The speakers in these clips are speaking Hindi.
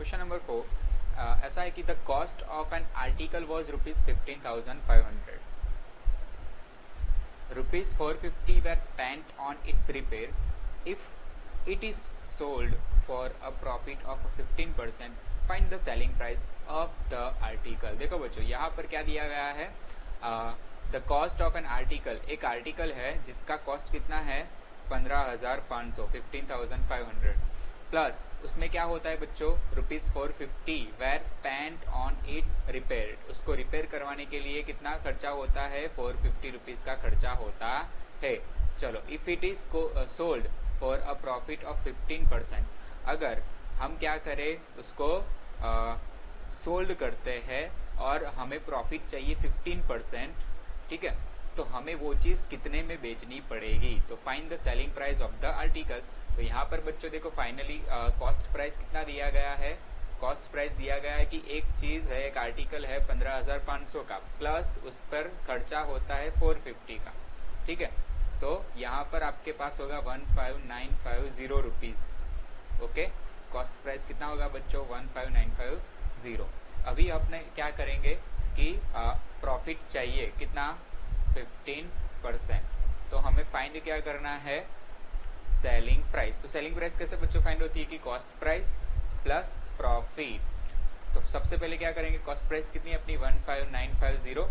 क्वेश्चन नंबर 4 ऐसा है कि the cost of an article was ₹15,500. ₹450 were spent on its repair. If it is sold for a profit of 15%, find the selling price of the article. देखो बच्चों, यहाँ पर क्या दिया गया है, the cost of an article, एक आर्टिकल है जिसका कॉस्ट कितना है 15,500, 15,500 प्लस उसमें क्या होता है बच्चों, ₹450 were spent on its repair. उसको रिपेयर करवाने के लिए कितना खर्चा होता है, ₹450 का खर्चा होता है. चलो, if it is sold for a profit of 15%, अगर हम क्या करें, उसको सोल्ड करते हैं और हमें प्रॉफिट चाहिए 15%, ठीक है, तो हमें वो चीज कितने में बेचनी पड़ेगी. तो find the selling price of the article. तो यहाँ पर बच्चों देखो, फाइनली कॉस्ट प्राइस कितना दिया गया है, कॉस्ट प्राइस दिया गया है कि एक चीज है, एक आर्टिकल है 15,500 का, प्लस उस पर खर्चा होता है 450 का, ठीक है. तो यहाँ पर आपके पास होगा 15,950 रुपीज. ओके, कॉस्ट प्राइस कितना होगा बच्चों, 15,950. अभी अपने क्या करेंगे कि प्रॉफिट चाहिए कितना, 15%. तो हमें फाइंड क्या करना है, सेलिंग प्राइस. तो सेलिंग प्राइस कैसे बच्चों फाइंड होती है कि कॉस्ट प्राइस प्लस प्रॉफिट. तो सबसे पहले क्या करेंगे, कॉस्ट प्राइस कितनी अपनी 15,950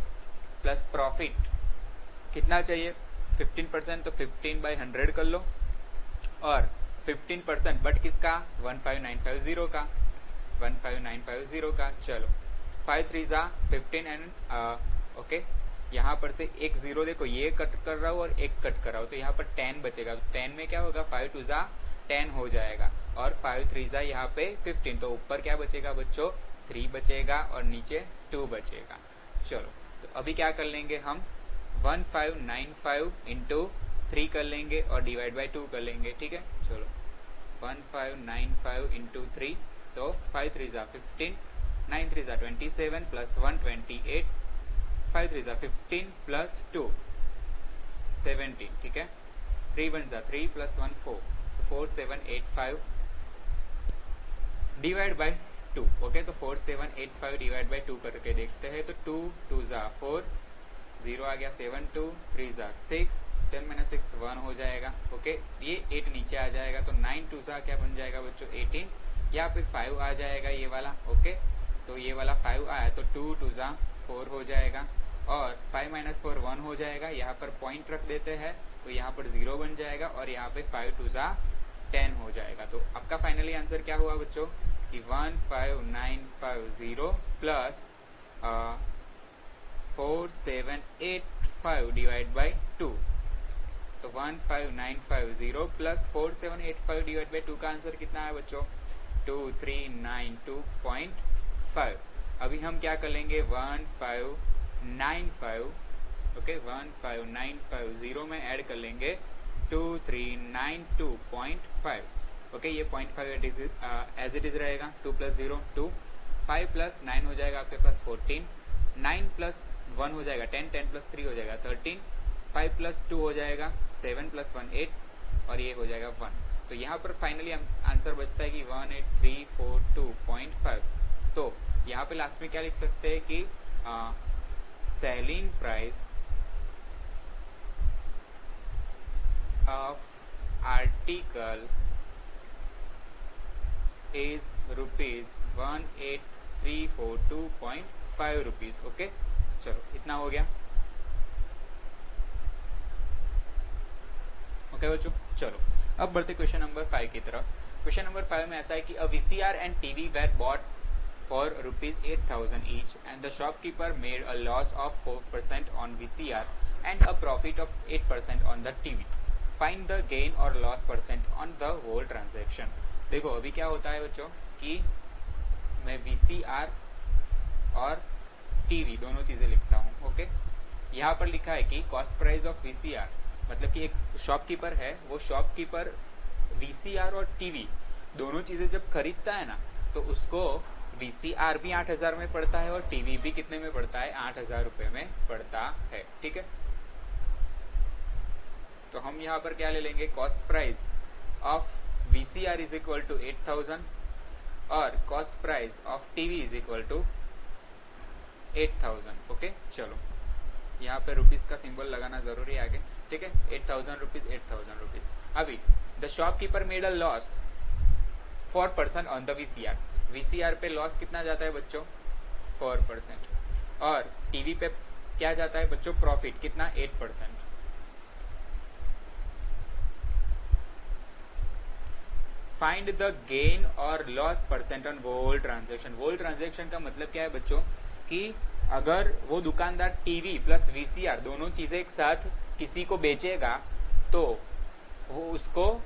प्लस प्रॉफिट कितना चाहिए 15%, तो 15/100 कर लो, और 15% बट किसका, 15,950 का, 15,950 का. चलो 5 3 15 एंड ओके, यहाँ पर से एक जीरो देखो, ये कट कर रहा हूँ और एक कट कर रहा हूँ, तो यहाँ पर 10 बचेगा. तो 10 में क्या होगा, 5 2 10 हो जाएगा, और 5 3 यहाँ पे 15. तो ऊपर क्या बचेगा बच्चों, 3 बचेगा और नीचे 2 बचेगा. चलो, तो अभी क्या कर लेंगे हम, 1595 इंटू 3 कर लेंगे और डिवाइड बाई 2 कर लेंगे, ठीक है. चलो 1595 इंटू 3, तो 5 3 15, 9 3 27 प्लस 128, 5 3 15 प्लस 2 17, ठीक है. 3 1 3 प्लस 1 4, 4785 डिवाइड बाई 2. ओके, तो 4785 डिवाइड बाई 2 करके देखते हैं. तो 2 2 4, 0 आ गया, 7 2 3 6, 7 - 6 1 हो जाएगा. ओके, ये 8 नीचे आ जाएगा, तो 9 2 क्या बन जाएगा बच्चों, 18. यहाँ पे 5 आ जाएगा ये वाला. ओके, तो ये वाला 5 आया, तो 2 2 4 हो जाएगा, और 5 - 4 1 हो जाएगा. यहाँ पर पॉइंट रख देते हैं, तो यहाँ पर 0 बन जाएगा, और यहाँ पे 5 2 10 हो जाएगा. तो आपका फाइनली आंसर क्या हुआ बच्चों कि 15,950 प्लस 4785 डिवाइड बाई 2. तो 15,950 प्लस 4785 डिवाइड बाई 2 का आंसर कितना है बच्चों, 2392.5. अभी हम क्या कर लेंगे, 1595, ओके, 15,950 में ऐड कर लेंगे 2392.5. ओके, ये 0.5 एज इट इज रहेगा. 2 + 0 2, 5 + 9 हो जाएगा आपके पास 14, 9 + 1 हो जाएगा 10, 10 + 3 हो जाएगा 13, 5 + 2 हो जाएगा 7 + 1 8, और ये हो जाएगा 1. तो यहाँ पर फाइनली आंसर बचता है कि 18342.5. तो यहाँ पे लास्ट में क्या लिख सकते हैं कि selling price of article is ₹18342.5 rupees. Okay, चलो इतना हो गया. ओके बच्चों, चलो अब बढ़ते क्वेश्चन नंबर 5 की तरफ. क्वेश्चन नंबर 5 में ऐसा है कि a VCR and TV were bought for ₹8,000 each, and the shopkeeper made a loss of 4% on VCR and a profit of 8% on the TV. Find the gain or loss percent on the whole transaction. देखो अभी क्या होता है बच्चों कि मैं VCR और TV दोनों चीजें लिखता हूँ. ओके, यहाँ पर लिखा है कि कॉस्ट प्राइस ऑफ VCR, मतलब कि एक शॉपकीपर है, वो शॉपकीपर VCR और TV दोनों चीजें जब खरीदता है ना, तो उसको VCR भी 8,000 में पड़ता है और टीवी भी कितने में पड़ता है, 8,000 रुपए में पड़ता है. ठीक है, तो हम यहाँ पर क्या ले लेंगे, cost price of VCR is equal to 8,000 और cost price of TV is equal to 8000। Okay, चलो यहाँ पे रुपीस का सिंबल लगाना जरूरी है आगे, ठीक है। 8000 रुपीज, 8000 रुपीज। अभी the shopkeeper made a loss 4% on the VCR. VCR पे लॉस कितना जाता है बच्चों? 4%। और टीवी पे क्या जाता है बच्चों? प्रॉफिट कितना? 8%। फाइंड द गेन और loss percent on whole transaction. Whole transaction का मतलब क्या है बच्चों कि अगर वो दुकानदार टीवी प्लस वीसीआर दोनों चीजें एक साथ किसी को बेचेगा तो वो उसको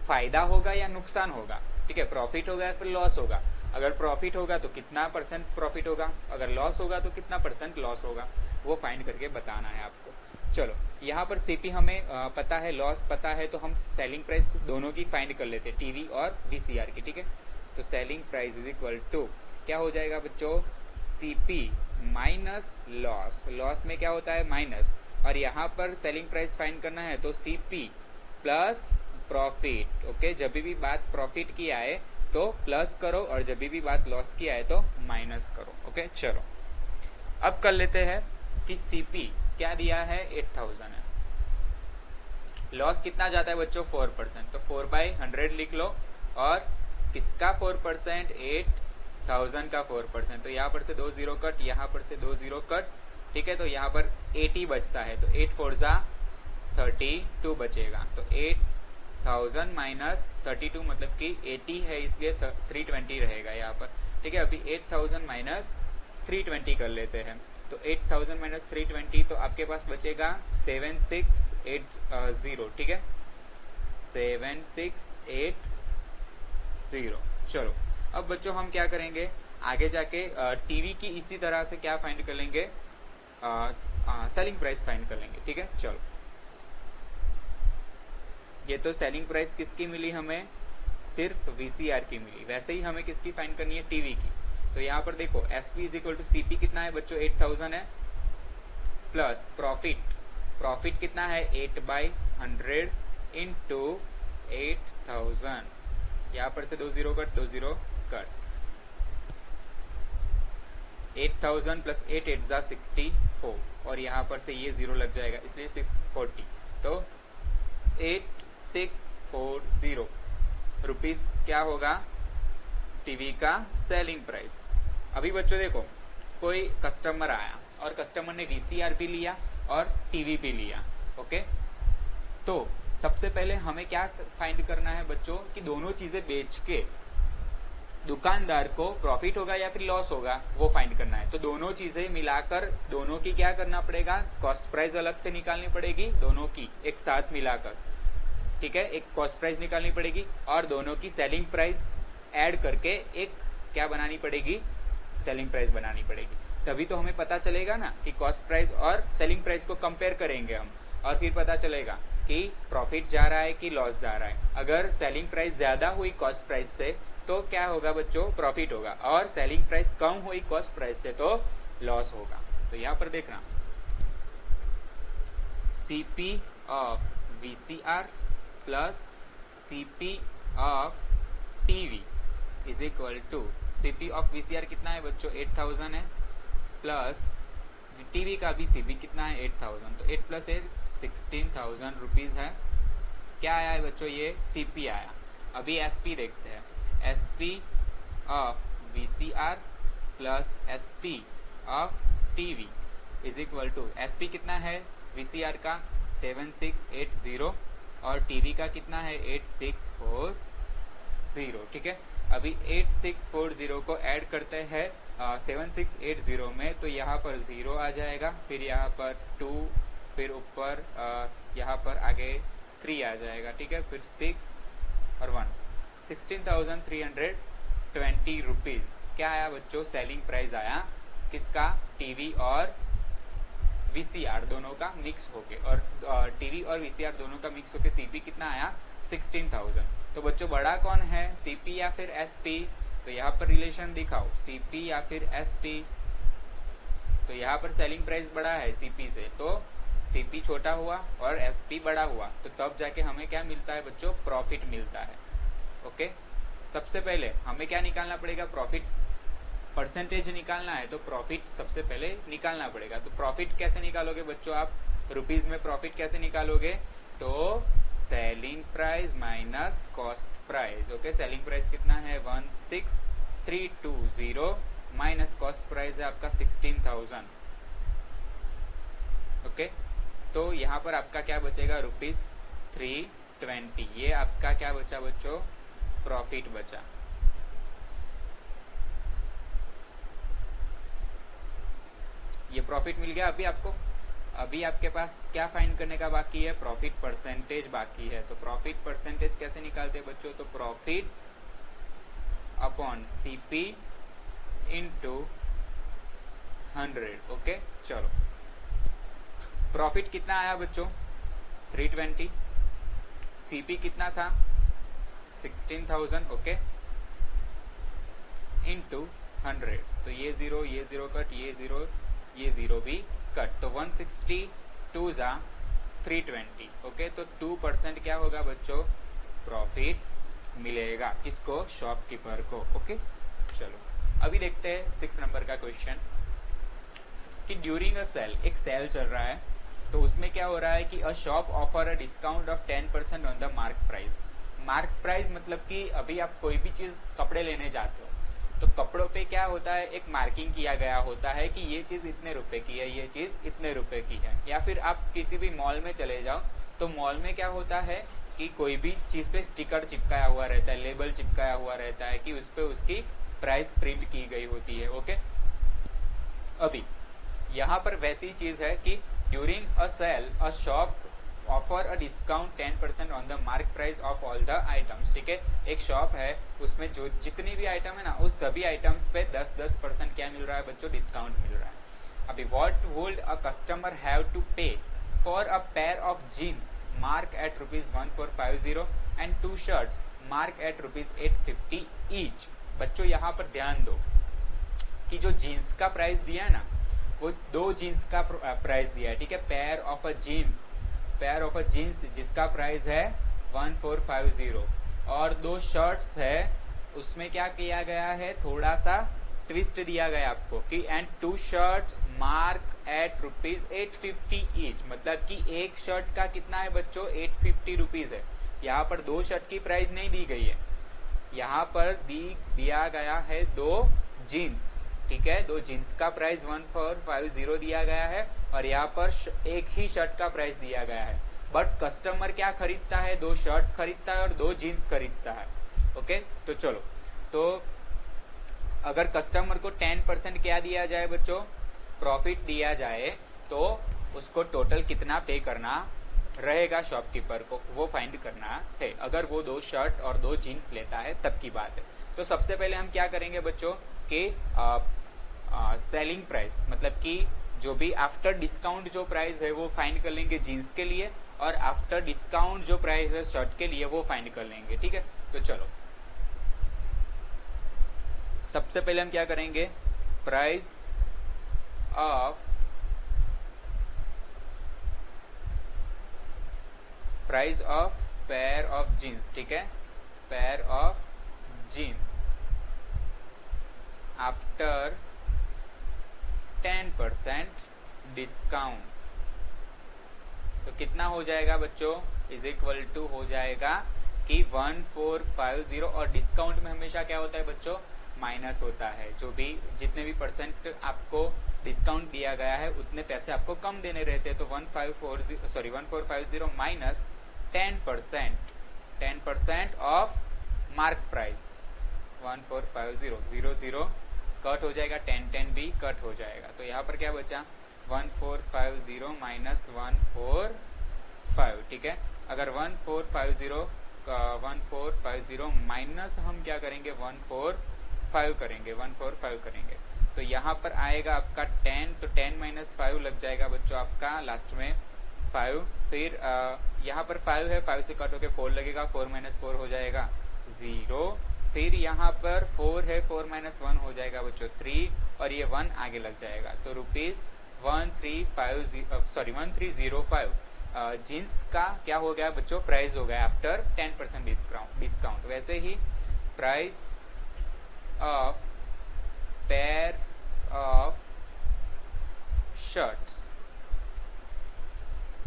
फायदा होगा या नुकसान होगा, ठीक है। प्रॉफिट होगा या फिर लॉस होगा। अगर प्रॉफिट होगा तो कितना परसेंट प्रॉफिट होगा, अगर लॉस होगा तो कितना परसेंट लॉस होगा, वो फाइंड करके बताना है आपको। चलो यहाँ पर सीपी हमें पता है, लॉस पता है, तो हम सेलिंग प्राइस दोनों की फाइंड कर लेते हैं, टीवी और वीसीआर की, ठीक है। तो selling price is equal to क्या हो जाएगा बच्चों? CP minus loss. लॉस में क्या होता है? माइनस। और यहाँ पर सेलिंग प्राइस फाइंड करना है तो सीपी प्लस प्रॉफिट। ओके, जब भी बात प्रॉफिट की आए तो प्लस करो और जब भी बात लॉस की आए तो माइनस करो। ओके, चलो अब कर लेते हैं कि सीपी क्या दिया है? 8000 है। लॉस कितना जाता है बच्चों? 4%। तो 4/100 लिख लो। और किसका 4%? 8000 का 4%। तो यहाँ पर से 2 0 कट, यहाँ पर से 2 0 कट, ठीक है। तो यहाँ पर 80 बचता है, तो 8 4 जा 32 बचेगा। तो 8000 माइनस 32 मतलब कि 80 है, इसलिए 320 रहेगा यहाँ पर, ठीक है। अभी 8000 माइनस 320 कर लेते हैं। तो 8000 माइनस 320 तो आपके पास बचेगा 7680, ठीक है, 7680। चलो अब बच्चों हम क्या करेंगे आगे जाके? टीवी की इसी तरह से क्या फाइंड कर लेंगे? सेलिंग प्राइस फाइंड कर लेंगे, ठीक है। चलो ये तो सेलिंग प्राइस किसकी मिली हमें? सिर्फ वीसीआर की मिली। वैसे ही हमें किसकी फाइंड करनी है? टीवी की। तो यहाँ पर देखो SP is equal to CP कितना है बच्चों? 8000 है, प्लस प्रॉफिट, प्रॉफिट कितना है? 8/100 इंटू 8000। यहाँ पर से 2 0 कट, 2 0 कट, 8000 प्लस 8 8 जा 64 और यहाँ पर से ये 0 लग जाएगा, इसलिए 640। तो 8640 रुपीज क्या होगा? टीवी का सेलिंग प्राइस। अभी बच्चों देखो कोई कस्टमर आया और कस्टमर ने वीसीआर भी लिया और टीवी भी लिया। ओके, तो सबसे पहले हमें क्या फाइंड करना है बच्चों कि दोनों चीजें बेच के दुकानदार को प्रॉफिट होगा या फिर लॉस होगा, वो फाइंड करना है। तो दोनों चीजें मिलाकर दोनों की क्या करना पड़ेगा? कॉस्ट प्राइस अलग से निकालनी पड़ेगी, दोनों की एक साथ मिलाकर, ठीक है। एक कॉस्ट प्राइस निकालनी पड़ेगी और दोनों की सेलिंग प्राइस ऐड करके एक क्या बनानी पड़ेगी? सेलिंग प्राइस बनानी पड़ेगी। तभी तो हमें पता चलेगा ना कि कॉस्ट प्राइस और सेलिंग प्राइस को कंपेयर करेंगे हम, और फिर पता चलेगा कि प्रॉफिट जा रहा है कि लॉस जा रहा है। अगर सेलिंग प्राइस ज्यादा हुई कॉस्ट प्राइस से तो क्या होगा बच्चों? प्रॉफिट होगा, और सेलिंग प्राइस कम हुई कॉस्ट प्राइस से तो लॉस होगा। तो यहाँ पर देखना CP of VCR plus CP of TV is equal to CP of VCR कितना है बच्चों? 8000 है, प्लस टीवी का भी सीपी कितना है? 8000। तो 8 प्लस 8 16000 रुपीज है। क्या आया है बच्चों? ये सीपी आया। अभी एसपी देखते हैं। SP of VCR plus SP of TV is equal to SP कितना है वीसीआर का? 7680 और टीवी का कितना है? 8640, ठीक है। अभी 8640 को ऐड करते हैं 7680 में, तो यहाँ पर 0 आ जाएगा, फिर यहाँ पर 2, फिर ऊपर यहाँ पर आगे 3 आ जाएगा, ठीक है। फिर 6 और 1, 16,320 रुपीज क्या आया बच्चों? सेलिंग प्राइस आया किसका? टीवी और वीसीआर दोनों का मिक्स होके, और टीवी और वीसीआर दोनों का मिक्स होके सीपी कितना आया? 16,000। तो बच्चों बड़ा कौन है? सीपी या फिर एसपी? तो यहाँ पर रिलेशन दिखाओ, सीपी या फिर एसपी। तो यहाँ पर सेलिंग प्राइस बड़ा है सीपी से, तो सीपी छोटा हुआ और एसपी बड़ा हुआ, तो तब जाके हमें क्या मिलता है बच्चों? प्रॉफिट मिलता है। ओके, सबसे पहले हमें क्या निकालना पड़ेगा, प्रॉफिट परसेंटेज निकालना है, तो प्रॉफिट सबसे पहले निकालना पड़ेगा। तो प्रॉफिट कैसे निकालोगे बच्चों आप, रुपीज में प्रॉफिट कैसे निकालोगे, तो selling price minus cost price. Okay, selling price कितना है 16320 माइनस कॉस्ट प्राइस है आपका 16000। ओके, तो यहाँ पर आपका क्या बचेगा ₹320। ये आपका क्या बचा बच्चों, प्रॉफिट बचा। ये प्रॉफिट मिल गया। अभी आपको, अभी आपके पास क्या फाइंड करने का बाकी है, प्रॉफिट परसेंटेज बाकी है। तो प्रॉफिट परसेंटेज कैसे निकालते हैं बच्चों, तो profit upon CP into 100। Okay, चलो प्रॉफिट कितना आया बच्चों 320, सीपी कितना था 16000। ओके, इंटू 100, तो ये जीरो कट, ये जीरो भी कट, तो 162 जा 320। ओके, तो 2% क्या होगा बच्चों, प्रॉफिट मिलेगा किसको, शॉपकीपर को। ओके, चलो अभी देखते हैं 6 नंबर का क्वेश्चन कि ड्यूरिंग अ सेल, एक सेल चल रहा है, तो उसमें क्या हो रहा है कि uh shop offer a discount off 10% on the mark price. Mark price मतलब कि अभी आप कोई भी चीज कपड़े लेने जाते हो तो कपड़ों पे क्या होता है, एक मार्किंग किया गया होता है कि ये चीज इतने रुपए की है, ये चीज इतने रुपए की है। या फिर आप किसी भी मॉल में चले जाओ तो मॉल में क्या होता है कि कोई भी चीज पे स्टिकर चिपकाया हुआ रहता है, लेबल चिपकाया हुआ रहता है कि उस पे उसकी प्राइस प्रिंट की गई होती है। ओके, अभी यहाँ पर वैसी चीज है कि during a sale a shop offer a discount 10% on the mark price of all the items. ठीक है, एक शॉप है, उसमें जो जितनी भी आइटम है ना, उस सभी आइटम्स पे 10% क्या मिल रहा है बच्चों, डिस्काउंट मिल रहा है। अभी what would a customer have to pay for a pair of jeans mark at ₹1450 and 2 shirts mark at ₹850 each. बच्चों यहाँ पर ध्यान दो कि जो जीन्स का प्राइस दिया है ना, वो 2 जीन्स का प्राइस दिया है। ठीक है, पेयर ऑफ अ जीन्स जिसका प्राइस है 1450 और 2 शर्ट्स है, उसमें क्या किया गया है, थोड़ा सा ट्विस्ट दिया गया आपको कि and 2 shirts mark at ₹850 each. मतलब कि एक शर्ट का कितना है बच्चों, 850 रुपीज है। यहाँ पर 2 शर्ट की प्राइस नहीं दी गई है, यहाँ पर दिया गया है 2 जीन्स। ठीक है, 2 जीन्स का प्राइस 1450 दिया गया है और यहाँ पर एक ही शर्ट का प्राइस दिया गया है। बट कस्टमर क्या खरीदता है, 2 शर्ट खरीदता है और 2 जीन्स खरीदता है। ओके, तो चलो, तो अगर कस्टमर को 10% क्या दिया जाए बच्चों, प्रॉफिट दिया जाए, तो उसको टोटल कितना पे करना रहेगा शॉपकीपर को, वो फाइंड करना है। अगर वो 2 शर्ट और 2 जीन्स लेता है तब की बात है। तो सबसे पहले हम क्या करेंगे बच्चों कि सेलिंग प्राइस मतलब कि जो भी आफ्टर डिस्काउंट जो प्राइस है वो फाइंड कर लेंगे जीन्स के लिए, और आफ्टर डिस्काउंट जो प्राइस है शर्ट के लिए वो फाइंड कर लेंगे। ठीक है, तो चलो सबसे पहले हम क्या करेंगे, price of pair of jeans. ठीक है, pair of jeans after 10% discount, तो कितना हो जाएगा बच्चों, इज इक्वल टू हो जाएगा कि 1450, और डिस्काउंट में हमेशा क्या होता है बच्चों, माइनस होता है। जो भी जितने भी परसेंट आपको डिस्काउंट दिया गया है उतने पैसे आपको कम देने रहते हैं। तो 1450 minus 10% of mark price 1450, 00 cut हो जाएगा, 10 भी कट हो जाएगा। तो यहाँ पर क्या बचा 1450 माइनस 145। ठीक है, अगर 1450 माइनस हम क्या करेंगे 145 करेंगे, तो यहाँ पर आएगा आपका 10, तो 10 माइनस 5 लग जाएगा बच्चों आपका लास्ट में 5। फिर यहाँ पर 5 है, 5 से कट होके 4 लगेगा, 4 माइनस 4 हो जाएगा 0। फिर यहाँ पर 4 है, 4 माइनस 1 हो जाएगा बच्चों 3, और ये 1 आगे लग जाएगा। तो ₹1305 जीन्स का क्या हो गया बच्चों, प्राइस हो गया आफ्टर 10% डिस्काउंट। वैसे ही price of pair of shirts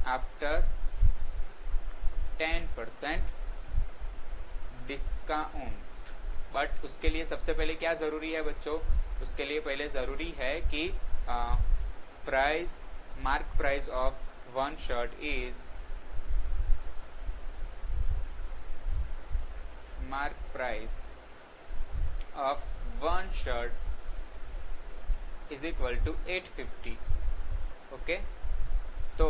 after 10% discount. But उसके लिए सबसे पहले क्या ज़रूरी है बच्चों, उसके लिए पहले ज़रूरी है कि price mark price of one shirt is mark price of one shirt is equal to 850। Okay, तो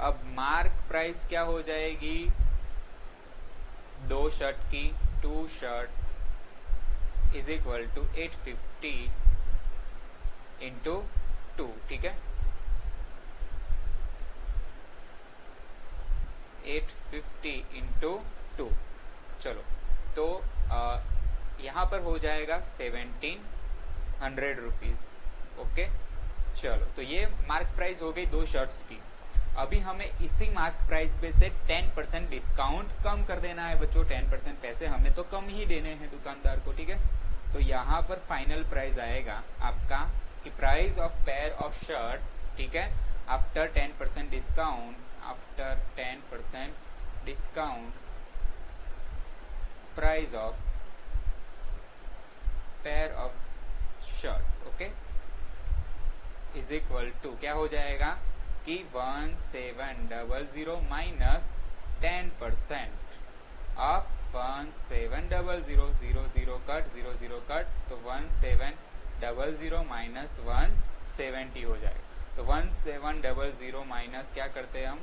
अब मार्क प्राइस क्या हो जाएगी, दो शर्ट की, two shirt is equal to 850 into 2, ठीक है, 850 इंटू 2। चलो, तो यहाँ पर हो जाएगा 1700 रुपीज़। ओके, चलो, तो ये मार्क प्राइस हो गई दो शर्ट्स की। अभी हमें इसी मार्क प्राइस पे से 10% डिस्काउंट कम कर देना है बच्चों। 10% पैसे हमें तो कम ही देने हैं दुकानदार को, ठीक है। तो यहाँ पर फाइनल प्राइस आएगा आपका कि price of pair of shirt, ठीक है, after 10% discount, after 10% discount price of pair of shirt, okay, is equal to क्या हो जाएगा कि 1700 माइनस 10% ऑफ 1700, 00 कट, 00 कट, तो 1700 माइनस 170 हो जाएगा। तो 1700 माइनस क्या करते हैं हम,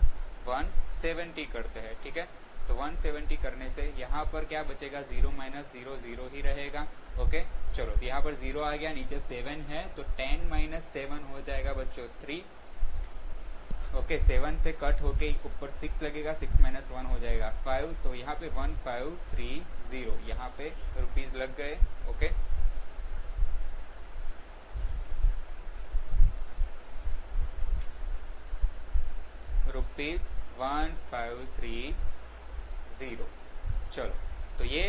170 करते हैं, ठीक है। तो 170 करने से यहाँ पर क्या बचेगा, 0 माइनस 0 0 ही रहेगा। ओके, चलो, यहाँ पर 0 आ गया, नीचे 7 है, तो 10 माइनस 7 हो जाएगा बच्चों 3। ओके, 7 से कट होके ऊपर 6 लगेगा, 6 माइनस 1 हो जाएगा 5। तो यहाँ पे 1530 यहाँ पे रुपीज लग गए। Okay, rupees 1530। चलो, तो ये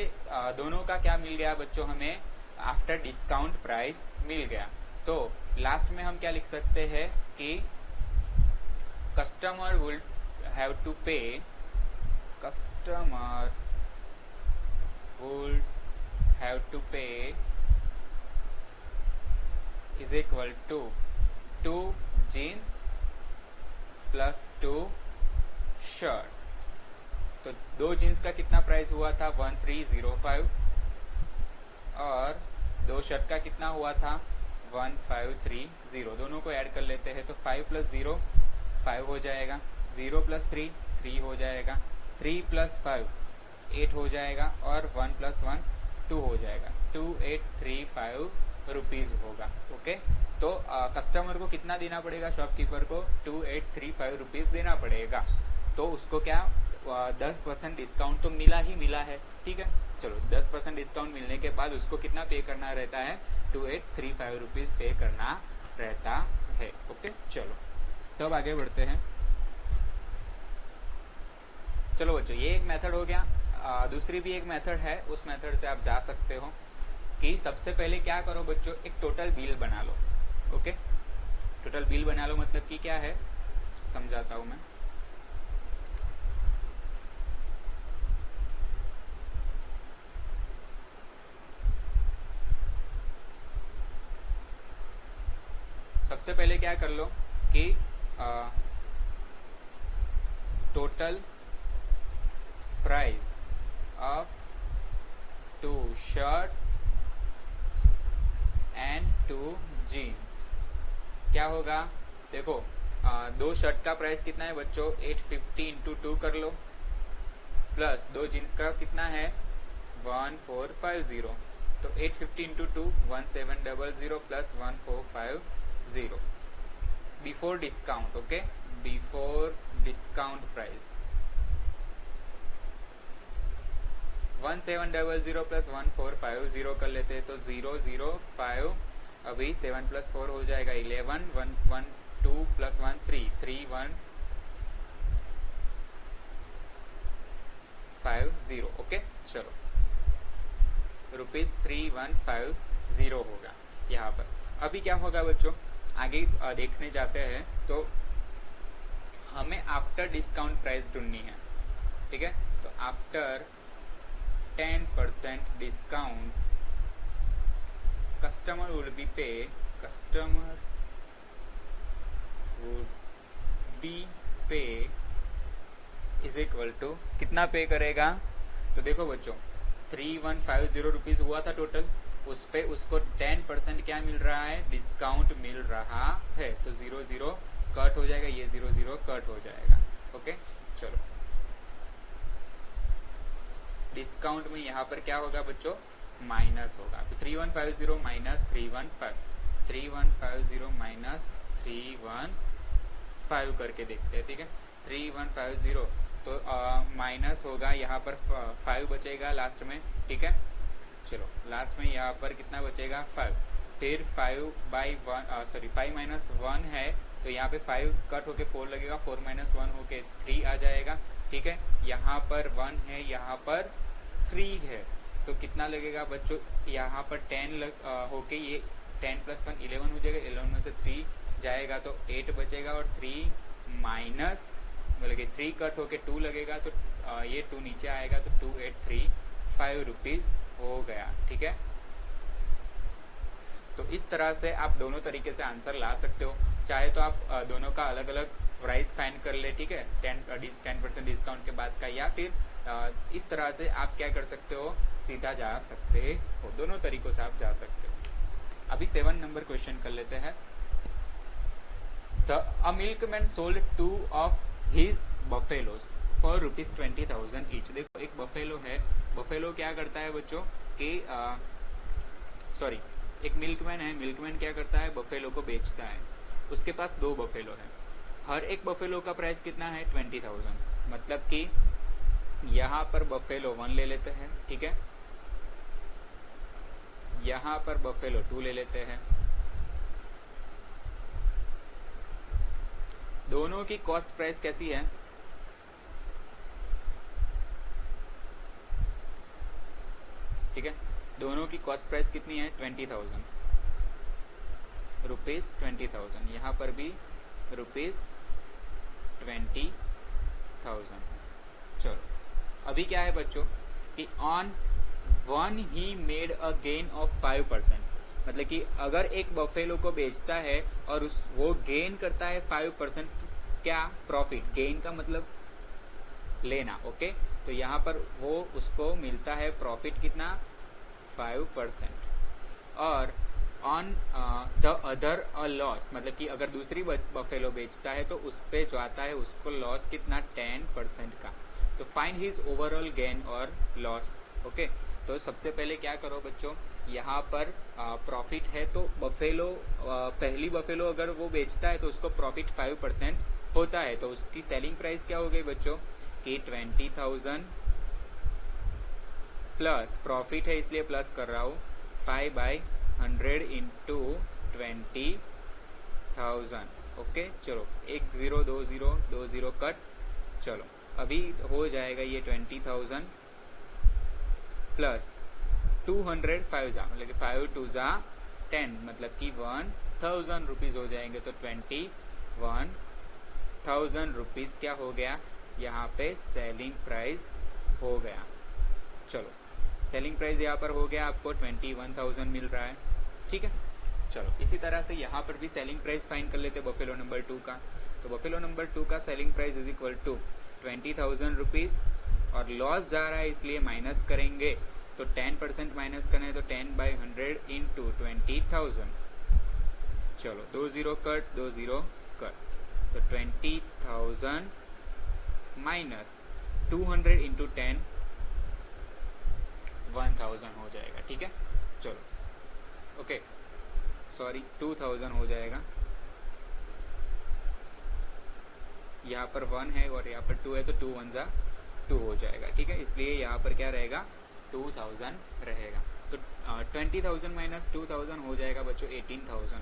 दोनों का क्या मिल गया बच्चों, हमें आफ्टर डिस्काउंट प्राइस मिल गया। तो लास्ट में हम क्या लिख सकते हैं कि customer will have to pay, customer will have to pay is equal to 2 jeans plus 2 shirt. तो दो जीन्स का कितना प्राइस हुआ था, 1305, और दो शर्ट का कितना हुआ था, 1530। दोनों को ऐड कर लेते हैं, तो 5 प्लस 0 5 हो जाएगा, 0 प्लस 3 3 हो जाएगा, 3 प्लस 5 8 हो जाएगा, और 1 प्लस 1 2 हो जाएगा, 2835 रुपीज होगा। ओके, तो कस्टमर को कितना देना पड़ेगा, शॉपकीपर को 2835 रुपीज देना पड़ेगा। तो उसको क्या 10% डिस्काउंट तो मिला ही मिला है, ठीक है। चलो, 10% डिस्काउंट मिलने के बाद उसको कितना पे करना रहता है, 2835 रुपीज पे करना रहता है। ओके, चलो, तब आगे बढ़ते हैं। चलो बच्चों, ये एक मेथड हो गया। दूसरी भी एक मेथड है, उस मेथड से आप जा सकते हो कि सबसे पहले क्या करो बच्चों, एक टोटल बिल बना लो। ओके, टोटल बिल बना लो मतलब कि क्या है, समझाता हूं मैं। सबसे पहले क्या कर लो कि total price of 2 shirt and 2 jeans क्या होगा, देखो, दो शर्ट का प्राइस कितना है बच्चों, 850 इंटू 2 कर लो, प्लस दो जीन्स का कितना है 1450। तो 850 into 2 1700 plus 1450 before discount. Okay, before discount price 1700 plus 1450 कर लेते हैं, तो 005, अभी 7 प्लस 4 हो जाएगा 11, 1 1 2 प्लस 1 3 3 1 50। ओके, चलो, ₹3150 होगा यहाँ पर। अभी क्या होगा बच्चों, आगे देखने जाते हैं तो हमें आफ्टर डिस्काउंट प्राइस ढूंढनी है, ठीक है। तो after 10% discount customer would be पे इज इक्वल टू कितना पे करेगा। तो देखो बच्चों 3150 रुपीज हुआ था टोटल, उस पे उसको 10% क्या मिल रहा है, डिस्काउंट मिल रहा है। तो 0 कट हो जाएगा, ये 0 कट हो जाएगा। ओके चलो, डिस्काउंट में यहाँ पर क्या होगा बच्चों, माइनस होगा। तो 3150 माइनस 3150 माइनस 315 करके देखते हैं, ठीक है। 3150 तो माइनस होगा, यहाँ पर 5 बचेगा लास्ट में, ठीक है। चलो लास्ट में यहाँ पर कितना बचेगा, 5। फिर 5 माइनस 1 है, तो यहाँ पे 5 कट होके 4 लगेगा, 4 माइनस 1 होके 3 आ जाएगा, ठीक है। यहाँ पर 1 है, यहाँ पर 3 है, तो कितना लगेगा बच्चों, यहाँ पर 10 होके ये 10 प्लस 1 11 हो जाएगा, 11 में से 3 जाएगा तो 8 बचेगा, और 3 माइनस मतलब कि 3 कट होके 2 लगेगा, तो ये 2 नीचे आएगा, तो 2835 रुपीज हो गया, ठीक है। तो इस तरह से आप दोनों तरीके से आंसर ला सकते हो। चाहे तो आप दोनों का अलग अलग प्राइस फाइंड कर ले, ठीक है, 10% डिस्काउंट के बाद का, या फिर इस तरह से आप क्या कर सकते हो, सीधा जा सकते हो। दोनों तरीकों से आप जा सकते हो। अभी 7 नंबर क्वेश्चन कर लेते हैं। A milkman sold 2 of his buffaloes for ₹20,000 each. देखो एक बफेलो है, बफेलो क्या करता है बच्चों कि सॉरी एक मिल्कमैन है, मिल्कमैन क्या करता है, बफेलो को बेचता है। उसके पास 2 बफेलो है, हर एक बफेलो का प्राइस कितना है, 20,000। मतलब कि यहाँ पर बफेलो 1 ले लेते हैं, ठीक है, यहाँ पर बफेलो 2 ले लेते हैं। दोनों की कॉस्ट प्राइस कैसी है, ठीक है, दोनों की कॉस्ट प्राइस कितनी है, 20,000 रुपीज, 20,000। यहाँ पर भी रुपीज 20,000। चलो अभी क्या है बच्चों कि on 1 he made a gain of 5%। मतलब कि अगर एक बफेलो को बेचता है और वो गेन करता है 5%, क्या, प्रॉफिट। गेन का मतलब लेना, ओके। तो यहाँ पर वो उसको मिलता है प्रॉफिट कितना, 5%। और on the other a loss, मतलब कि अगर दूसरी बफेलो बेचता है तो उस पे जो आता है उसको लॉस कितना, 10% का। तो फाइंड हिज ओवरऑल गेन और लॉस, ओके। तो सबसे पहले क्या करो बच्चों, यहाँ पर प्रॉफिट है, तो बफेलो पहली बफेलो अगर वो बेचता है तो उसको प्रॉफिट 5% होता है। तो उसकी सेलिंग प्राइस क्या हो गई बच्चों कि 20,000 प्लस प्रॉफिट है इसलिए प्लस कर रहा हूँ, 5/100 इंटू 20,000, ओके। चलो 1 0 2 0 2 0 कट। चलो अभी हो जाएगा ये 20,000 प्लस 200 5 जा, मतलब कि 5 2 जा 10, मतलब कि 1,000 रुपीज हो जाएंगे। तो 21,000 रुपीज क्या हो गया, यहाँ पे सेलिंग प्राइस हो गया। चलो सेलिंग प्राइस यहाँ पर हो गया, आपको 21,000 मिल रहा है, ठीक है। चलो इसी तरह से यहाँ पर भी सेलिंग प्राइस फाइंड कर लेते बफेलो नंबर 2 का। तो बफेलो नंबर 2 का selling price is equal to 20,000 rupees, और लॉस जा रहा है इसलिए माइनस करेंगे। तो 10% माइनस करना है, तो 10/100 इंटू 20,000। चलो 2 0 कट, 2 0 कट, तो 20,000 माइनस 200 इंटू 10, 1,000 हो जाएगा, ठीक है। चलो ओके, सॉरी 2,000 हो जाएगा। यहाँ पर 1 है और यहाँ पर 2 है, तो 2 1 जा 2 हो जाएगा, ठीक है। इसलिए यहाँ पर क्या रहेगा, 2,000 रहेगा। तो 20,000 माइनस 2,000 हो जाएगा बच्चों 18,000,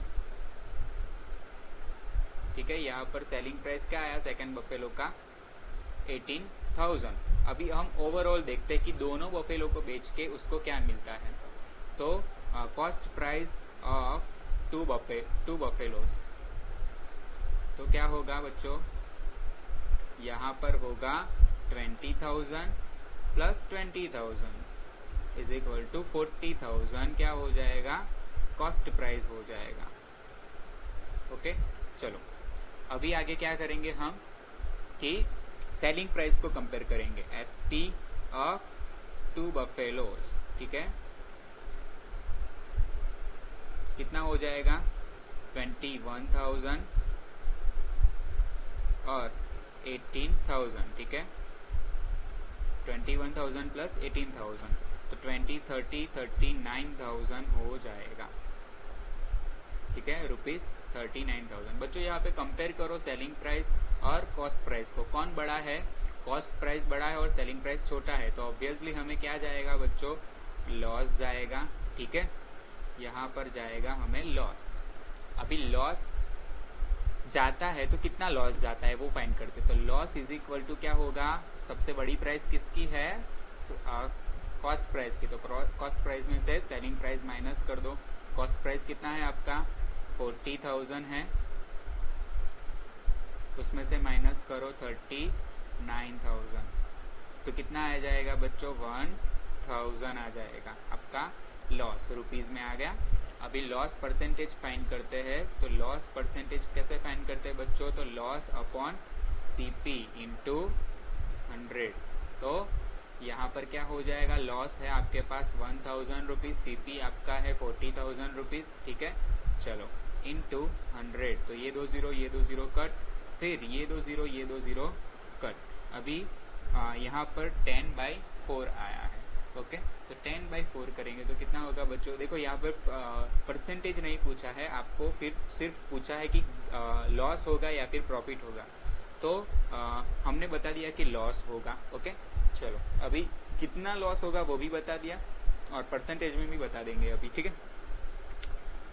ठीक है। यहाँ पर सेलिंग प्राइस क्या आया सेकंड बफेलो का, 18,000। अभी हम ओवरऑल देखते हैं कि दोनों बफेलो को बेच के उसको क्या मिलता है। तो cost price of two buffaloes, तो क्या होगा बच्चों, यहाँ पर होगा 20,000 प्लस 20,000 इज इक्वल टू 40,000 क्या हो जाएगा, कॉस्ट प्राइस हो जाएगा। ओके चलो अभी आगे क्या करेंगे हम कि सेलिंग प्राइस को कंपेयर करेंगे, एसपी ऑफ टू बफेलोस, ठीक है, कितना हो जाएगा 21,000 और 18,000, ठीक है, 21,000 प्लस 18,000 तो 39,000 हो जाएगा, ठीक है, रुपीज 39,000। बच्चों यहाँ पे कंपेयर करो सेलिंग प्राइस और कॉस्ट प्राइस को, कौन बड़ा है, कॉस्ट प्राइस बड़ा है और सेलिंग प्राइस छोटा है, तो ऑब्वियसली हमें क्या जाएगा बच्चों, लॉस जाएगा, ठीक है, यहाँ पर जाएगा हमें लॉस। अभी लॉस जाता है तो कितना लॉस जाता है वो फाइंड करते, तो लॉस इज इक्वल टू क्या होगा, सबसे बड़ी प्राइस किसकी है, कॉस्ट प्राइस की, तो कॉस्ट प्राइस में से सेलिंग प्राइस माइनस कर दो, कॉस्ट प्राइस कितना है आपका 40,000 है, उसमें से माइनस करो 39,000 तो कितना आ जाएगा बच्चों 1,000 आ जाएगा आपका लॉस, रुपीज में आ गया। अभी लॉस परसेंटेज फाइंड करते हैं, तो लॉस परसेंटेज कैसे फाइंड करते हैं बच्चों, तो लॉस अपॉन सीपी इंटू 100, तो यहाँ पर क्या हो जाएगा, लॉस है आपके पास 1,000 रुपीज, सीपी आपका है 40,000 रुपीज, ठीक है, चलो इंटू 100, तो ये 2 0 कट, फिर ये 2 0 कट, अभी यहाँ पर 10/4 आया है, ओके, तो 10/4 करेंगे तो कितना होगा बच्चों, देखो यहाँ पर परसेंटेज नहीं पूछा है आपको, फिर सिर्फ पूछा है कि लॉस होगा या फिर प्रॉफिट होगा, तो हमने बता दिया कि लॉस होगा, ओके, चलो अभी कितना लॉस होगा वो भी बता दिया और परसेंटेज में भी बता देंगे अभी, ठीक है,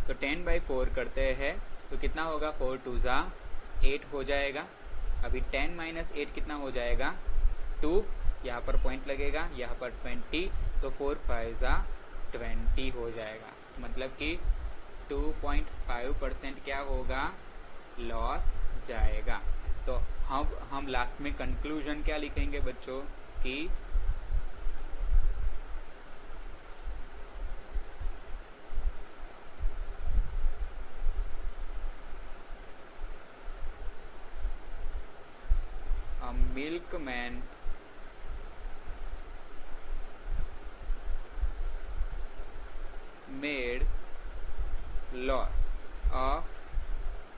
तो 10/4 करते हैं तो कितना होगा, 4 2 8 हो जाएगा, अभी 10 - 8 कितना हो जाएगा 2, यहाँ पर पॉइंट लगेगा, यहाँ पर 20, तो 4 5 20 हो जाएगा, मतलब कि 2.5% क्या होगा, लॉस जाएगा। तो हम लास्ट में कंक्लूजन क्या लिखेंगे बच्चों कि a milkman made loss of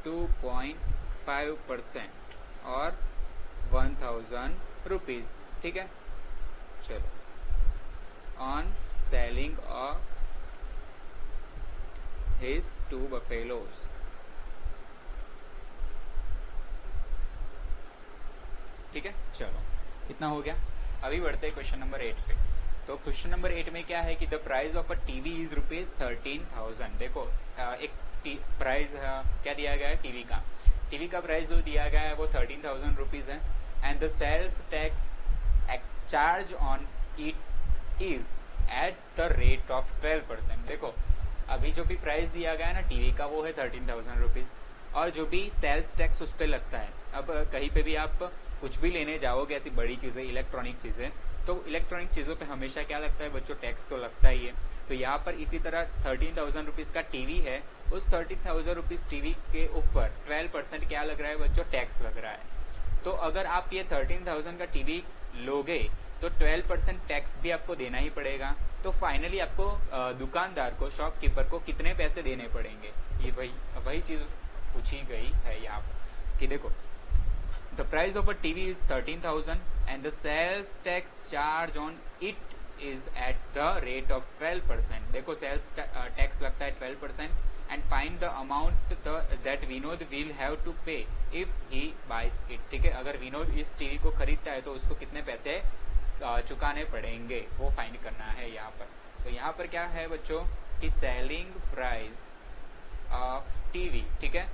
2.5% और 1,000 रुपीज, ठीक है, चलो on selling of his 2 buffaloes, ठीक है, चलो कितना हो गया। अभी बढ़ते हैं क्वेश्चन नंबर 8 पे। तो क्वेश्चन नंबर 8 में क्या है कि the price of a TV is rupees 13,000। देखो एक प्राइस क्या दिया गया है, टीवी का प्राइस जो दिया गया है वो 13,000 रुपीज है, and the sales tax charge on it is at the rate of 12%। देखो अभी जो भी प्राइस दिया गया है ना टीवी का वो है 13,000 रुपीज, और जो भी सेल्स टैक्स उस पर लगता है, अब कहीं पे भी आप कुछ भी लेने जाओगे ऐसी बड़ी चीज़ें, इलेक्ट्रॉनिक चीज़ें, तो इलेक्ट्रॉनिक चीज़ों पे हमेशा क्या लगता है बच्चों, टैक्स तो लगता ही है। तो यहाँ पर इसी तरह 13,000 रुपीज़ का टीवी है, उस 13,000 रुपीज़ टीवी के ऊपर 12% क्या लग रहा है बच्चों, टैक्स लग रहा है। तो अगर आप ये 13,000 का टीवी लोगे तो 12% टैक्स भी आपको देना ही पड़ेगा। तो फाइनली आपको दुकानदार को, शॉपकीपर को कितने पैसे देने पड़ेंगे, ये वही चीज़ पूछी गई है यहाँ पर कि देखो the price of a TV is 13,000 and the sales tax charge on it is at the rate of 12%। देखो सेल्स टैक्स लगता है 12%, and find the amount that Vinod will have to pay if he buys it। ठीक है, अगर विनोद इस टीवी को खरीदता है तो उसको कितने पैसे चुकाने पड़ेंगे वो फाइंड करना है यहाँ पर। तो यहाँ पर क्या है बच्चों कि सेलिंग प्राइस ऑफ टीवी, ठीक है,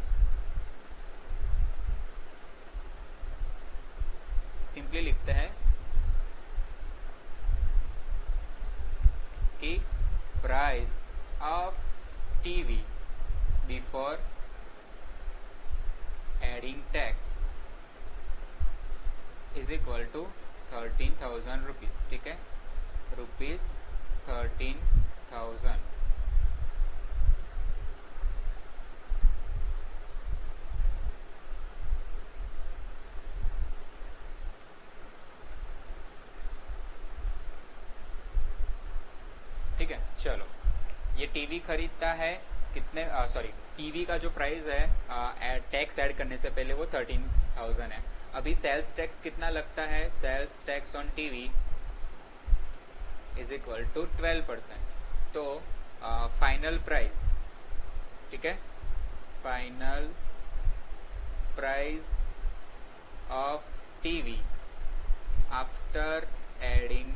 सिंपली लिखते हैं कि price of TV before adding tax is equal to 13,000 rupees. ठीक है, रुपीज 13,000। ठीक है, चलो ये टीवी खरीदता है कितने, सॉरी टीवी का जो प्राइस है टैक्स ऐड करने से पहले वो 13,000 है। अभी सेल्स टैक्स कितना लगता है, sales tax on TV is equal to 12%। तो फाइनल प्राइस, ठीक है, final price of TV after adding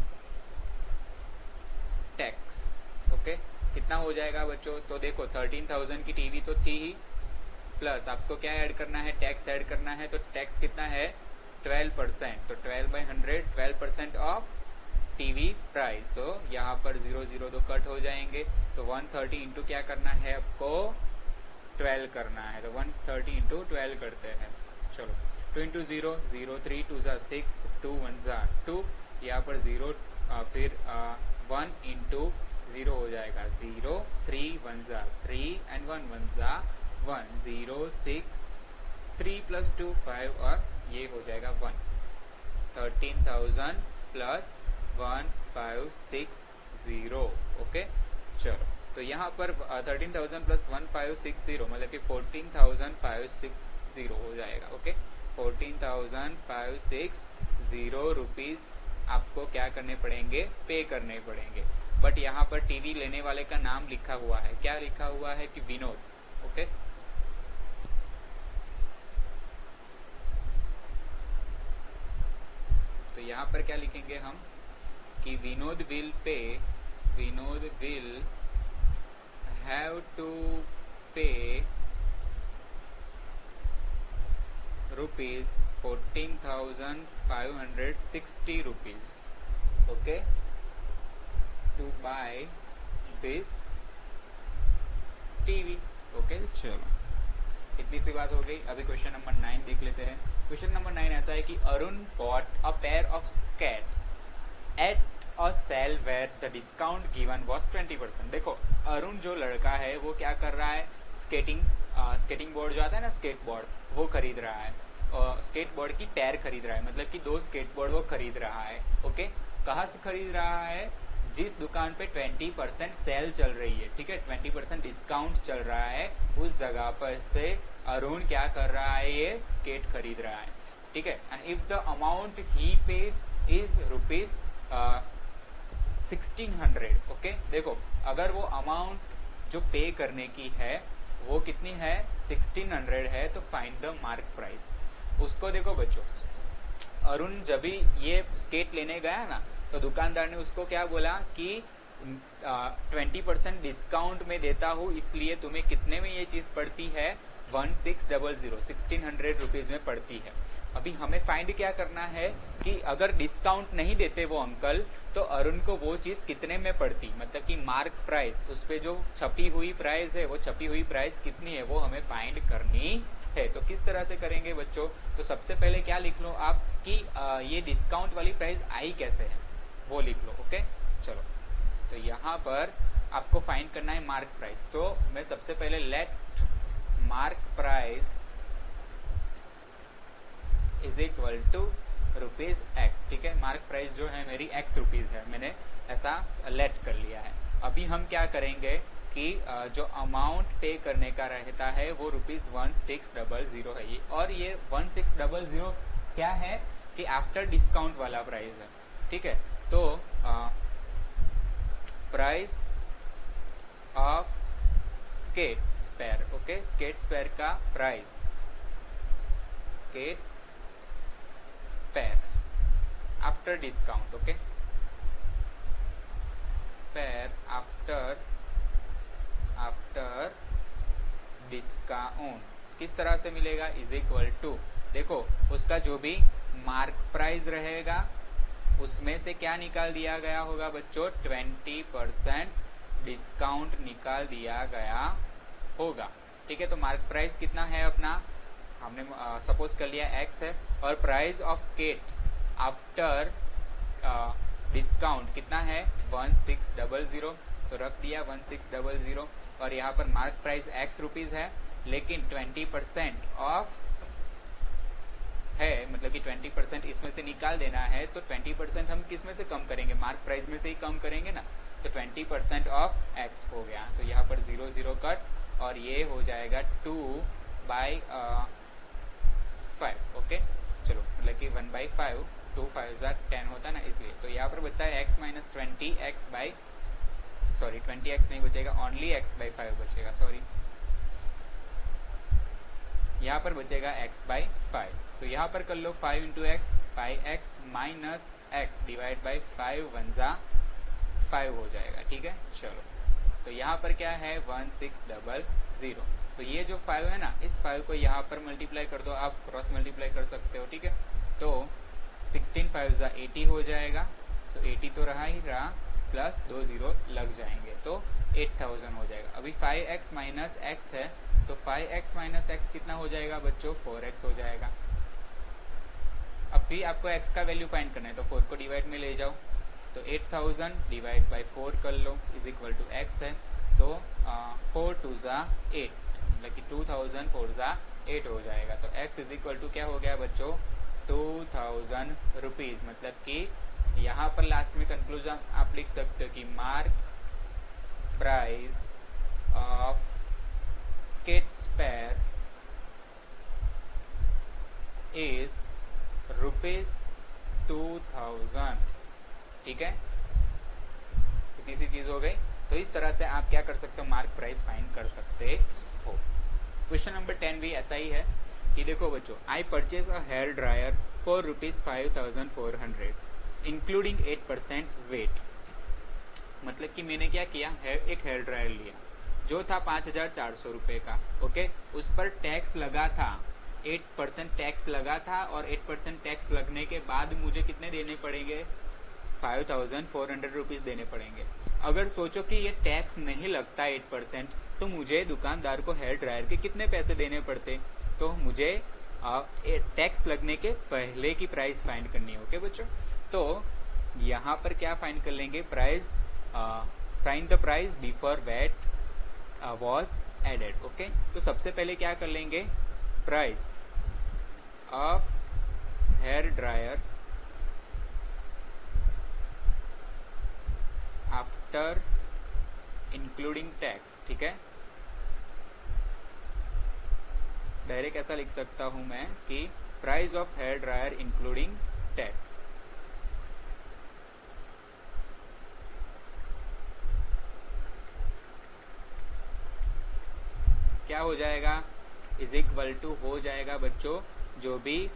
tax, okay, कितना हो जाएगा बच्चों? तो देखो 13,000 की टीवी तो थी ही, प्लस आपको क्या ऐड करना है, टैक्स ऐड करना है। तो टैक्स कितना है, 12%। तो 12/100 12% ऑफ टीवी प्राइस। तो यहाँ पर 0 0 तो कट हो जाएंगे। तो 130 इंटू क्या करना है आपको, 12 करना है। तो 130 इंटू 12 करते हैं। चलो 2 इंटू 0 0, 3 2 6, 2 1 2, यहाँ पर 0 फिर 1 इंटू 0 हो जाएगा 0, 3 1 3 एंड 1 1 1, 0 6, 3 प्लस 2 5 और ये हो जाएगा 1। 13,000 प्लस 1560, ओके। चलो तो यहाँ पर 13,000 प्लस 1560 मतलब कि 14,560 हो जाएगा, ओके। 14,560 रुपीज आपको क्या करने पड़ेंगे, पे करने पड़ेंगे। बट यहाँ पर टीवी लेने वाले का नाम लिखा हुआ है, क्या लिखा हुआ है कि विनोद, ओके। तो यहाँ पर क्या लिखेंगे हम कि Vinod will pay, Vinod will have to pay rupees 14,560 rupees, okay, to buy this TV, okay. चलो इतनी सी बात हो गई। अभी क्वेश्चन नंबर 9 देख लेते हैं। क्वेश्चन नंबर 9 ऐसा है कि Arun bought a pair of skates at a sale where the discount given was 20%। देखो अरुण जो लड़का है वो क्या कर रहा है, स्केटिंग बोर्ड जो आता है ना, स्केट बोर्ड, वो खरीद रहा है। स्केट बोर्ड की पेयर खरीद रहा है, मतलब कि 2 स्केट बोर्ड वो खरीद रहा है, ओके। कहाँ से खरीद रहा है, जिस दुकान पे 20% सेल चल रही है, ठीक है, 20% डिस्काउंट चल रहा है, उस जगह पर से अरुण क्या कर रहा है, ये स्केट खरीद रहा है, ठीक है। And if the amount he page is rupees 1600, okay. देखो अगर वो अमाउंट जो पे करने की है वो कितनी है, 1600 है, तो फाइंड द मार्क प्राइस। उसको देखो बच्चों, अरुण जब भी ये स्केट लेने गया ना, तो दुकानदार ने उसको क्या बोला कि 20% डिस्काउंट में देता हूँ, इसलिए तुम्हें कितने में ये चीज़ पड़ती है, 1600, 1600 रुपीज़ में पड़ती है। अभी हमें फाइंड क्या करना है कि अगर डिस्काउंट नहीं देते वो अंकल, तो अरुण को वो चीज़ कितने में पड़ती, मतलब कि मार्क प्राइस, उस पर जो छपी हुई प्राइस है, वो छपी हुई प्राइस कितनी है वो हमें फाइंड करनी है। तो किस तरह से करेंगे बच्चों, तो सबसे पहले क्या लिख लो आप कि ये डिस्काउंट वाली प्राइस आई कैसे है वो लिख लो, ओके। चलो तो यहाँ पर आपको फाइंड करना है मार्क प्राइस। तो मैं सबसे पहले let mark price is equal to rupees X, ठीक है। मार्क प्राइस जो है मेरी एक्स रुपीज है, मैंने ऐसा लेट कर लिया है। अभी हम क्या करेंगे कि जो अमाउंट पे करने का रहता है वो रुपीज 1600 है ये, और ये 1600 क्या है कि आफ्टर डिस्काउंट वाला प्राइस है, ठीक है। तो price of skate spare, okay, skate spare का price, skate pair after discount, okay, pair after discount किस तरह से मिलेगा, इज इक्वल टू, देखो उसका जो भी मार्क प्राइस रहेगा उसमें से क्या निकाल दिया गया होगा बच्चों, 20% डिस्काउंट निकाल दिया गया होगा। ठीक है, तो मार्क प्राइस कितना है अपना, हमने सपोज कर लिया x है, और price of skates after discount कितना है 1600, तो रख दिया 1600, और यहाँ पर मार्क प्राइस x रुपीज़ है, लेकिन 20% ऑफ है, मतलब कि 20% इसमें से निकाल देना है, तो 20% हम किस में से कम करेंगे, मार्क प्राइस में से ही कम करेंगे ना, तो 20% ऑफ x हो गया, तो यहाँ पर 0 0 कट, और ये हो जाएगा 2/5। ओके, चलो, मतलब कि 1/5, 2 5 10 होता है ना, इसलिए तो यहाँ पर बचता है x minus 20x by, sorry 20x नहीं बचेगा, ओनली x/5 बचेगा, सॉरी, यहाँ पर बचेगा x/5। तो यहाँ पर कर लो 5 into x, 5x minus x divide by 5 1 जा 5 हो जाएगा। ठीक है, चलो, तो यहाँ पर क्या है 1600, तो ये जो 5 है ना, इस 5 को यहाँ पर मल्टीप्लाई कर दो, आप क्रॉस मल्टीप्लाई कर सकते हो। ठीक है, तो 16 5 जा 80 हो जाएगा, तो 80 तो रहा ही रहा, प्लस 2 0 लग जाएंगे, तो 8000 हो जाएगा। अभी 5x माइनस एक्स है, तो 5x माइनस एक्स कितना हो जाएगा बच्चों, 4x हो जाएगा। अब भी आपको x का वैल्यू फाइंड करना है, तो 4 को डिवाइड में ले जाओ, तो 8000 डिवाइड बाई 4 कर लो, इज इक्वल टू x है, तो 4 2 जा 8, मतलब कि 2000 4 जा 8 हो जाएगा। तो x इज इक्वल टू क्या हो गया बच्चों, 2000 रुपीज़, मतलब कि यहाँ पर लास्ट में कंक्लूजन आप लिख सकते हो कि mark price of skates pair is ₹2000। ठीक है, इतनी सी चीज हो गई। तो इस तरह से आप क्या कर सकते हो, मार्क प्राइस फाइंड कर सकते हो। क्वेश्चन नंबर 10 भी ऐसा ही है कि देखो बच्चों, I purchase a hair dryer for ₹5400 including 8% VAT. मतलब कि मैंने क्या किया है, एक हेयर ड्रायर लिया जो था 5400 रुपये का। ओके, उस पर टैक्स लगा था, 8% टैक्स लगा था, और 8% टैक्स लगने के बाद मुझे कितने देने पड़ेंगे, 5400 रुपीज़ देने पड़ेंगे। अगर सोचो कि ये टैक्स नहीं लगता 8%, तो मुझे दुकानदार को हेयर ड्रायर के कितने पैसे देने पड़ते, तो मुझे टैक्स लगने के पहले की प्राइस फाइंड करनी है। ओके बच्चों, तो यहाँ पर क्या फाइंड कर लेंगे, price, find the price before VAT was added. Okay, तो सबसे पहले क्या कर लेंगे, price of hair dryer after including tax. ठीक है, डायरेक्ट ऐसा लिख सकता हूं मैं कि price of hair dryer including tax. क्या हो जाएगा, इज इक्वल टू हो जाएगा बच्चों, जो भी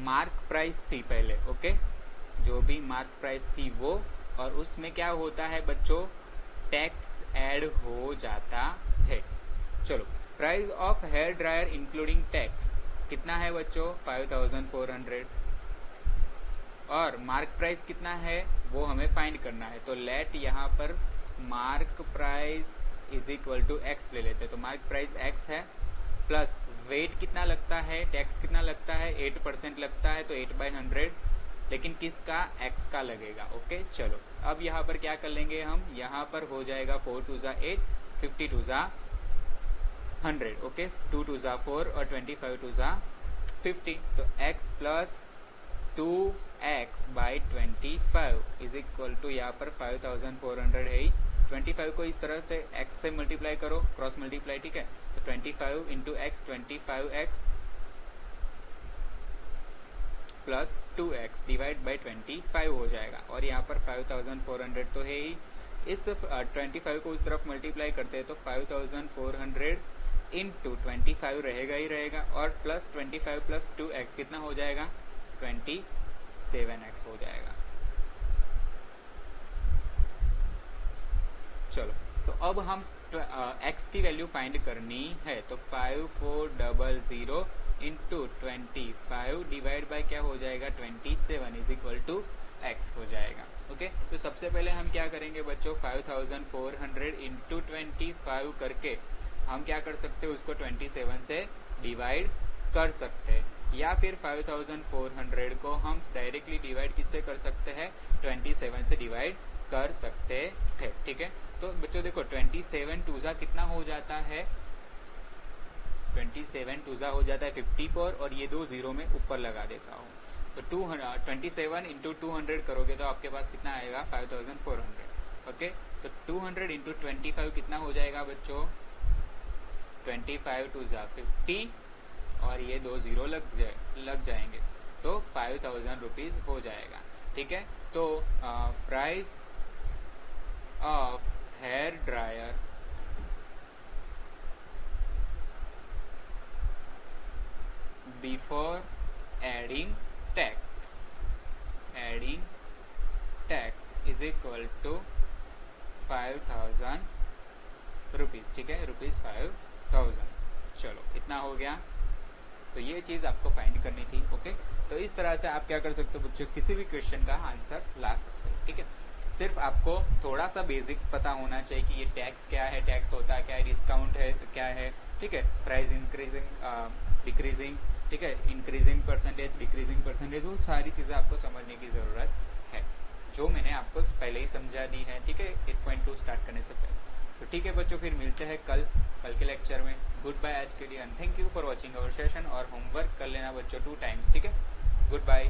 मार्क प्राइस थी पहले, ओके, जो भी मार्क प्राइस थी वो, और उसमें क्या होता है बच्चों, टैक्स ऐड हो जाता है। चलो, price of hair dryer including tax कितना है बच्चों, 5400, और मार्क प्राइस कितना है वो हमें फाइंड करना है। तो लेट यहाँ पर mark price is equal to X ले लेते हैं, तो मार्क प्राइस एक्स है, प्लस वेट कितना लगता है, टैक्स कितना लगता है, 8% लगता है, तो 8/100, लेकिन किसका, एक्स का लगेगा। ओके, चलो, अब यहाँ पर क्या कर लेंगे हम, यहाँ पर हो जाएगा 4 2 जा 8, 50 2 जा 100, ओके, 2 2 जा 4, और 25 2 जा 50, तो x plus 2x/25 is equal to, यहाँ पर 5400 है ही, 25 को इस तरह से x से मल्टीप्लाई करो, क्रॉस मल्टीप्लाई। ठीक है, तो 25 into x, 25x plus 2x divide by 25 हो जाएगा, और यहाँ पर 5400 तो है ही, इस 25 को उस तरफ मल्टीप्लाई करते हैं, तो 5400 इंटू 25 रहेगा ही रहेगा, और प्लस 25 प्लस 2x कितना हो जाएगा, 27x हो जाएगा। चलो, तो अब हम x की वैल्यू फाइंड करनी है, तो 5400 इंटू 25 डिवाइड बाय क्या हो जाएगा, 27 इज इक्वल टू x हो जाएगा। ओके, तो सबसे पहले हम क्या करेंगे बच्चों, 5400 इंटू 25 करके हम क्या कर सकते हैं, उसको 27 से डिवाइड कर सकते हैं, या फिर 5400 को हम डायरेक्टली डिवाइड किससे कर सकते हैं, 27 से डिवाइड कर सकते हैं। ठीक है, तो बच्चों देखो 27 टूजा कितना हो जाता है, 27 टूजा हो जाता है 54, और ये दो जीरो में ऊपर लगा देता हूँ, तो 27 इंटू 200 करोगे तो आपके पास कितना आएगा, 5400। ओके, तो 200 इंटू 25 कितना हो जाएगा बच्चों, 25 टूजा 50, और ये दो जीरो लग जाएंगे, तो 5000 रुपीज़ हो जाएगा। ठीक है, तो price of hair dryer before adding tax is equal to 5000 rupees. ठीक है, ₹5000। चलो इतना हो गया, तो ये चीज़ आपको फाइंड करनी थी। ओके, तो इस तरह से आप क्या कर सकते हो बच्चों, किसी भी क्वेश्चन का आंसर ला सकते हो। ठीक है, सिर्फ आपको थोड़ा सा बेसिक्स पता होना चाहिए कि ये टैक्स क्या है, टैक्स होता क्या है, डिस्काउंट है क्या है। ठीक है, प्राइस इंक्रीजिंग डिक्रीजिंग, ठीक है, इंक्रीजिंग परसेंटेज डिक्रीजिंग परसेंटेज, वो सारी चीज़ें आपको समझने की ज़रूरत है, जो मैंने आपको पहले ही समझा दी है। ठीक है, 8.2 स्टार्ट करने से पहले। तो ठीक है बच्चों, फिर मिलते हैं कल के लेक्चर में। गुड बाय आज के लिए, and thank you for watching our session. और होमवर्क कर लेना बच्चों 2 टाइम्स। ठीक है, गुड बाय।